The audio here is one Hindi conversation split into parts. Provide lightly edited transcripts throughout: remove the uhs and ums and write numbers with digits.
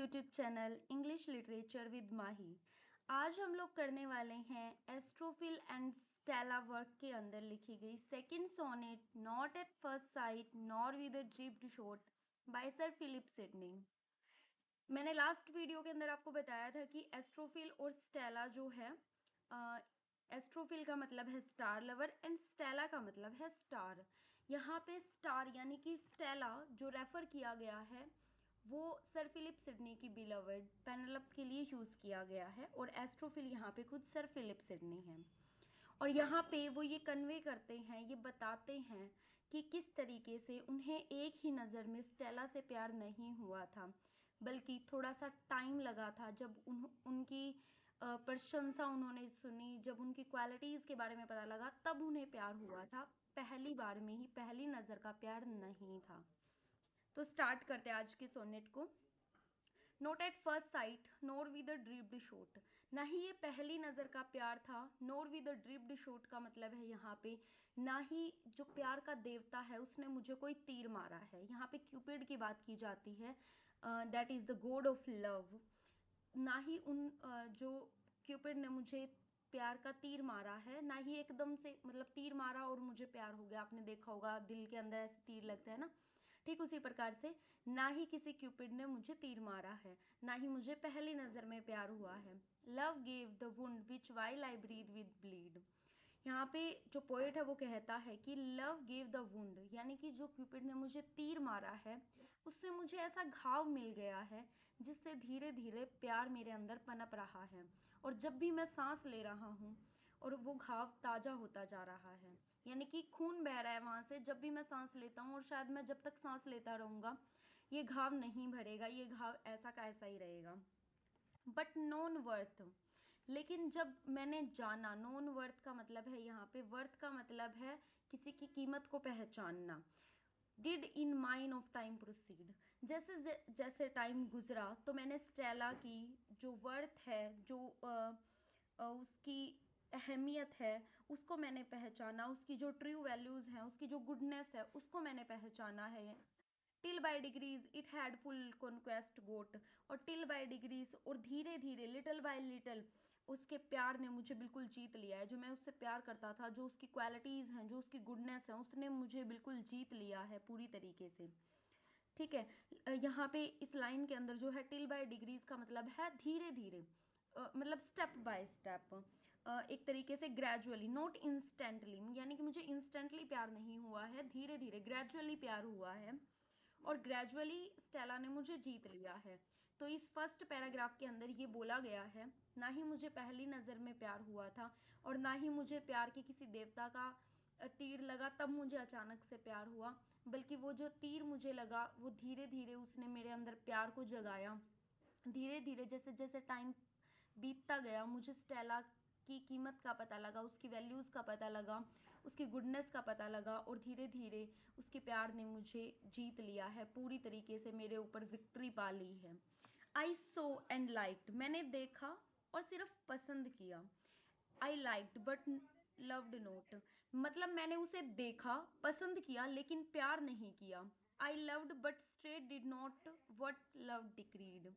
YouTube channel English literature with Mahi. आज हम लोग करने वाले हैं एस्ट्रोफिल एंड स्टेला वर्क के अंदर लिखी गई second sonnet not at first sight nor with a dribbed shot by Sir Philip Sidney. मैंने लास्ट वीडियो के अंदर आपको बताया था कि एस्ट्रोफिल और स्टेला जो है, एस्ट्रोफिल का मतलब है स्टार लवर एंड स्टेला का मतलब है स्टार। यहाँ पे स्टार यानी कि स्टेला जो रेफर किया गया है वो सर फिलिप सिडनी की बिलवर्ड पेनेलोप के लिए यूज़ किया गया है, और एस्ट्रोफिल यहाँ पे खुद सर फिलिप सिडनी है। और यहाँ पे वो ये कन्वे करते हैं, ये बताते हैं कि किस तरीके से उन्हें एक ही नज़र में स्टेला से प्यार नहीं हुआ था, बल्कि थोड़ा सा टाइम लगा था। जब उनकी प्रशंसा उन्होंने सुनी, जब उनकी क्वालिटीज़ के बारे में पता लगा, तब उन्हें प्यार हुआ था। पहली बार में ही, पहली नज़र का प्यार नहीं था। तो स्टार्ट करते हैं आज के सोनेट को। Note eight first site NOR with dripped shot. ना ही ये पहली नज़र का प्यार था, नोर विद ड्रिप्ड शॉट का मतलब है यहाँ पे ना ही जो प्यार का देवता है उसने मुझे कोई तीर मारा है। यहाँ पे क्यूपिड की बात की जाती है, that is the God of love. ना ही जो क्यूपिड ने मुझे प्यार का तीर मारा है, ना ही एकदम से मतलब तीर मारा और मुझे प्यार हो गया। आपने देखा होगा दिल के अंदर ऐसे तीर लगते हैं ना, ठीक उसी प्रकार से ना ही किसी क्यूपिड ने मुझे तीर मारा है, ना ही मुझे पहली नज़र में प्यार हुआ है। Love gave the wound which while I breathe with bleed. यहाँ पे जो पोएट है वो कहता है कि लव गेव द वुंड, यानी कि जो क्यूपिड ने मुझे तीर मारा है उससे मुझे ऐसा घाव मिल गया है जिससे धीरे धीरे प्यार मेरे अंदर पनप रहा है, और जब भी मैं सांस ले रहा हूँ और वो घाव ताज़ा होता जा रहा है, यानी कि खून बह रहा है वहाँ से। जब भी मैं सांस लेता हूँ, और शायद मैं जब तक सांस लेता रहूँगा ये घाव नहीं भरेगा, ये घाव ऐसा का ऐसा ही रहेगा। बट नोन वर्थ, लेकिन जब मैंने जाना, नोन वर्थ का मतलब है यहाँ पे, वर्थ का मतलब है किसी की कीमत को पहचानना। Did in mine of time proceed, जैसे जैसे टाइम गुजरा तो मैंने स्टेला की जो वर्थ है, जो उसकी अहमियत है उसको मैंने पहचाना, उसकी जो ट्रू वैल्यूज़ हैं, उसकी जो गुडनेस है उसको मैंने पहचाना है। Till by degrees it had full conquest got, और टिल बाय डिग्रीज और धीरे धीरे, लिटिल बाय लिटिल उसके प्यार ने मुझे बिल्कुल जीत लिया है। जो मैं उससे प्यार करता था, जो उसकी क्वालिटीज़ हैं, जो उसकी गुडनेस है, उसने मुझे बिल्कुल जीत लिया है पूरी तरीके से। ठीक है, यहाँ पे इस लाइन के अंदर जो है टिल बाय डिग्रीज का मतलब है धीरे धीरे, मतलब स्टेप बाय स्टेप, एक तरीके से ग्रेजुअली, नॉट इंस्टेंटली, यानी कि मुझे इंस्टेंटली प्यार नहीं हुआ है, धीरे धीरे ग्रेजुअली प्यार हुआ है, और ग्रेजुअली स्टेला ने मुझे जीत लिया है। तो इस फर्स्ट पैराग्राफ के अंदर ये बोला गया है, ना ही मुझे पहली नज़र में प्यार हुआ था, और ना ही मुझे प्यार के किसी देवता का तीर लगा तब मुझे अचानक से प्यार हुआ, बल्कि वो जो तीर मुझे लगा वो धीरे धीरे उसने मेरे अंदर प्यार को जगाया। धीरे धीरे जैसे जैसे टाइम बीतता गया मुझे स्टेला की कीमत का पता लगा, उसकी वैल्यूज़ का पता लगा, उसकी गुडनेस का पता लगा, और धीरे धीरे उसके प्यार ने मुझे जीत लिया है, पूरी तरीके से मेरे ऊपर विक्ट्री पा ली है। आई सो एंड लाइक्ड, मैंने देखा और सिर्फ पसंद किया। I liked but loved note, मतलब मैंने उसे देखा, पसंद किया, लेकिन प्यार नहीं किया। I loved but straight did not what love decreed,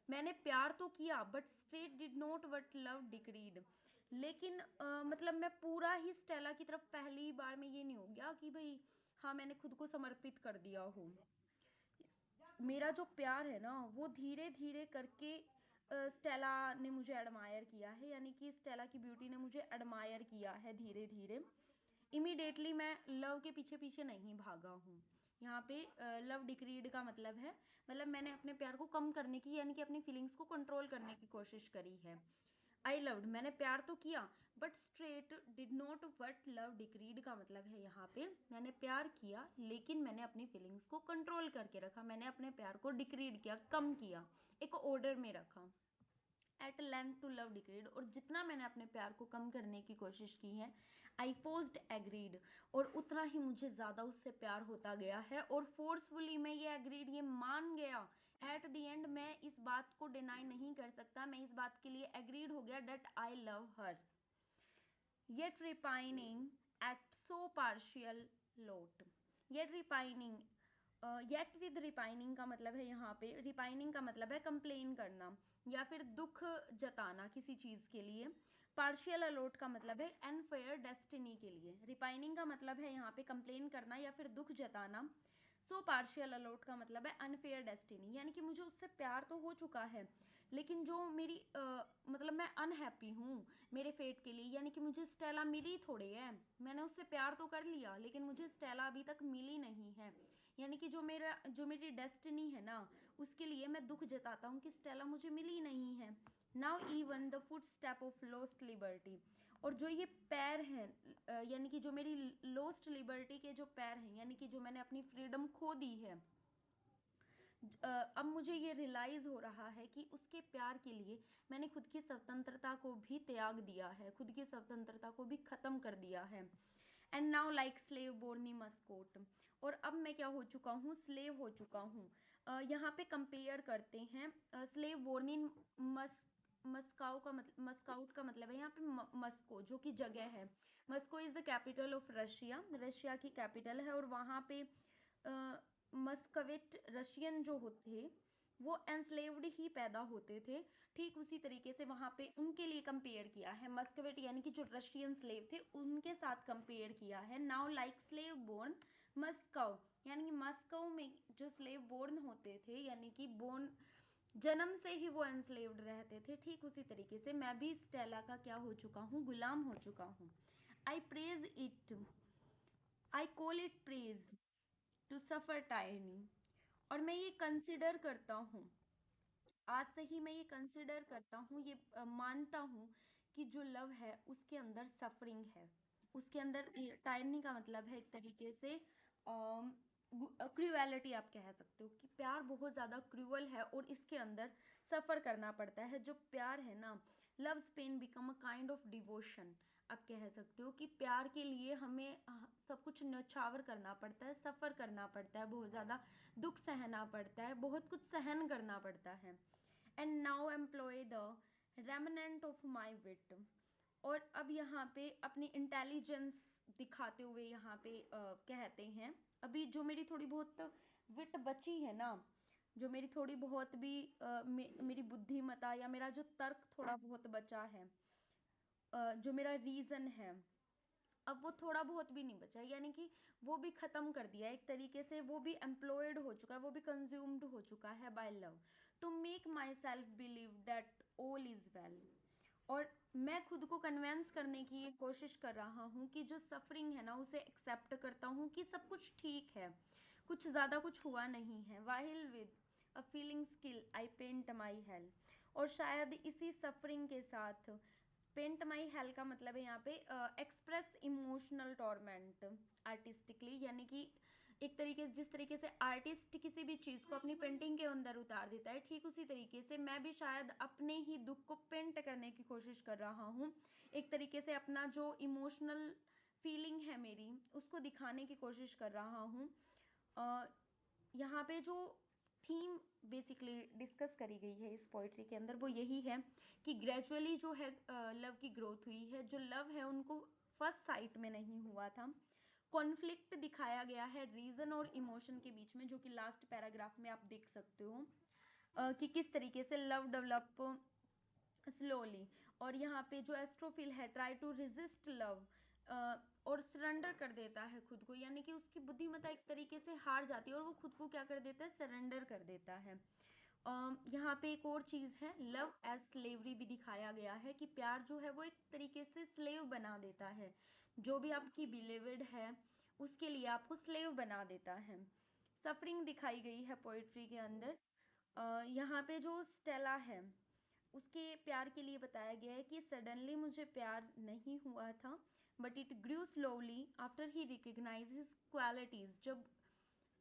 मैंने प्यार तो किया but straight did not what love decreed, लेकिन मतलब मैं पूरा ही स्टेला की तरफ पहली बार में ये नहीं हो गया कि भाई हाँ मैंने खुद को समर्पित कर दिया हो। मेरा जो प्यार है ना वो धीरे धीरे करके स्टेला ने मुझे एडमायर किया है, यानी कि स्टेला की ब्यूटी ने मुझे एडमायर किया है धीरे धीरे। इमीडिएटली मैं लव के पीछे पीछे नहीं भागा हूँ। यहाँ पे लव डिक्रीड का मतलब है, मतलब मैंने अपने प्यार को कम करने की, यानी कि अपनी फीलिंग्स को कंट्रोल करने की कोशिश करी है। आई लव्ड, मैंने प्यार तो किया, but straight did not what love decreed का मतलब है यहाँ पे मैंने प्यार किया लेकिन मैंने अपनी फीलिंग्स को कंट्रोल करके रखा, मैंने अपने प्यार को डिक्रीड किया, कम किया, एक ऑर्डर में रखा। At length to love decreed, और जितना मैंने अपने प्यार को कम करने की कोशिश की है, आई फोर्स्ड एग्रीड, और उतना ही मुझे ज़्यादा उससे प्यार होता गया है, और फोर्सफुली मैं ये एग्रीड, ये मान गया। एट द एंड मैं इस बात को डिनाई नहीं कर सकता, मैं इस बात के लिए एग्रीड हो गया that I love her. Yet repining at so partial lot, yet repining yet with repining का मतलब है, यहाँ पे रिपाइनिंग का मतलब है कंप्लेन करना या फिर दुख जताना किसी चीज़ के लिए। पार्शियल अलोट का मतलब है अनफेयर डेस्टिनी के लिए। रिपाइनिंग का मतलब है यहाँ पे कंप्लेन करना या फिर दुख जताना। सो पार्शियल अलोट का मतलब है अनफेयर डेस्टिनी, यानी कि मुझे उससे प्यार तो हो चुका है लेकिन जो मेरी मतलब मैं अनहैप्पी हूँ मेरे फेट के लिए, यानी कि मुझे स्टेला मिली थोड़ी है। मैंने उससे प्यार तो कर लिया लेकिन मुझे स्टेला अभी तक मिली नहीं है, यानी कि जो मेरी डेस्टिनी है ना उसके लिए मैं दुख जताता हूँ कि स्टेला मुझे मिली नहीं है। Now even the foot step of lost liberty, और जो ये पैर हैं यानी कि जो मेरी लॉस्ट लिबर्टी के जो पैर हैं, यानी कि जो मैंने अपनी फ्रीडम खो दी है, अब मुझे ये रियलाइज़ हो रहा है कि उसके प्यार के लिए मैंने खुद की स्वतंत्रता को भी त्याग दिया है, खुद की स्वतंत्रता को भी ख़त्म कर दिया है। एंड नाउ लाइक स्लेव बोर्नी मस्कोट, और अब मैं क्या हो चुका हूँ, स्लेव हो चुका हूँ। यहाँ पे कंपेयर करते हैं स्लेव बोर्नी मस्काउट का मतलब है यहाँ पे मस्को, जो कि जगह है। Moscow is the capital of Russia, Russia की कैपिटल है। और वहाँ पे मस्कविट रशियन जो होते वो एंस्लेव्ड ही पैदा होते थे। ठीक उसी तरीके से वहाँ पे उनके लिए कंपेयर किया है, मस्कविट यानी कि जो रशियन स्लेव थे उनके साथ कंपेयर किया है। Now like slave born Moscow, यानी कि मस्को में जो स्लेव बोर्न होते थे यानी कि बोर्न जन्म से ही वो एंस्लेव्ड रहते थे, ठीक उसी तरीके से मैं भी स्टेला का क्या हो चुका हूँ, गुलाम हो चुका हूँ। I praise it, I call it praise to suffer tyranny, और मैं ये कंसिडर करता हूँ, आज से ही मैं ये कंसिडर करता हूँ, ये मानता हूँ कि जो लव है उसके अंदर सफरिंग है, उसके अंदर टायरनी का मतलब है एक तरीके से क्रूएलिटी, आप कह सकते हो कि प्यार बहुत ज़्यादा क्रूअल है और इसके अंदर सफ़र करना पड़ता है। जो प्यार है ना, love's pain become a kind of devotion, आप कह सकते हो कि प्यार के लिए हमें सब कुछ न्यौछावर करना पड़ता है, सफ़र करना पड़ता है, बहुत ज़्यादा दुख सहना पड़ता है, बहुत कुछ सहन करना पड़ता है। And now employ the remnant of my wit, और अब यहाँ पे अपनी इंटेलिजेंस दिखाते हुए यहाँ पे कहते हैं, अभी जो मेरी थोड़ी बहुत विट बची है ना, जो मेरी थोड़ी बहुत भी मेरी बुद्धिमता या मेरा जो तर्क थोड़ा बहुत बचा है, जो मेरा रीज़न है, अब वो थोड़ा बहुत भी नहीं बचा, यानी कि वो भी ख़त्म कर दिया एक तरीके से, वो भी एम्प्लॉयड हो चुका है, वो भी कंज्यूम्ड हो चुका है by love to make myself believe that all is well. और मैं खुद को कन्वेंस करने की ये कोशिश कर रहा हूँ कि जो सफरिंग है ना उसे एक्सेप्ट करता हूँ कि सब कुछ ठीक है, कुछ ज़्यादा कुछ हुआ नहीं है। While with a feeling skill I paint my hell, और शायद इसी सफरिंग के साथ पेंट माई हेल का मतलब है यहाँ पे एक्सप्रेस इमोशनल टॉर्मेंट आर्टिस्टिकली, यानी कि एक तरीके से जिस तरीके से आर्टिस्ट किसी भी चीज़ को अपनी पेंटिंग के अंदर उतार देता है, ठीक उसी तरीके से मैं भी शायद अपने ही दुख को पेंट करने की कोशिश कर रहा हूँ। एक तरीके से अपना जो इमोशनल फीलिंग है मेरी उसको दिखाने की कोशिश कर रहा हूँ। यहाँ पे जो थीम बेसिकली डिस्कस करी गई है इस पोइट्री के अंदर वो यही है कि ग्रेजुअली जो है लव की ग्रोथ हुई है, जो लव है उनको फर्स्ट साइट में नहीं हुआ था। कॉन्फ्लिक्ट दिखाया गया है रीज़न और इमोशन के बीच में, जो कि लास्ट पैराग्राफ में आप देख सकते हो कि किस तरीके से लव डेवलप स्लोली, और यहाँ पे जो एस्ट्रोफिल है ट्राई टू रेजिस्ट लव और सरेंडर कर देता है खुद को, यानी कि उसकी बुद्धिमत्ता एक तरीके से हार जाती है और वो खुद को क्या कर देता है, सरेंडर कर देता है। यहाँ पे एक और चीज़ है, लव एज स्लेवरी भी दिखाया गया है कि प्यार जो है वो एक तरीके से स्लेव बना देता है, जो भी आपकी बिलेवेड है उसके लिए आपको स्लेव बना देता है। सफरिंग दिखाई गई है पोइट्री के अंदर। यहाँ पे जो स्टेला है उसके प्यार के लिए बताया गया है कि सडनली मुझे प्यार नहीं हुआ था, but it grew slowly after he recognise his qualities. जब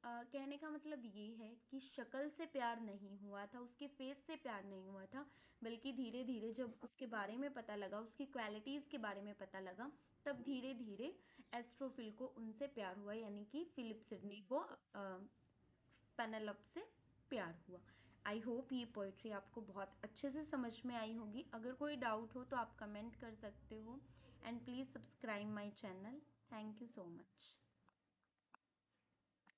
कहने का मतलब ये है कि शक्ल से प्यार नहीं हुआ था, उसके फेस से प्यार नहीं हुआ था, बल्कि धीरे धीरे जब उसके बारे में पता लगा, उसकी क्वालिटीज़ के बारे में पता लगा, तब धीरे धीरे एस्ट्रोफिल को उनसे प्यार हुआ, यानी कि फिलिप सिडनी को पेनेलोप से प्यार हुआ। आई होप ये पोइट्री आपको बहुत अच्छे से समझ में आई होगी। अगर कोई डाउट हो तो आप कमेंट कर सकते हो, and please subscribe my channel. Thank you so much.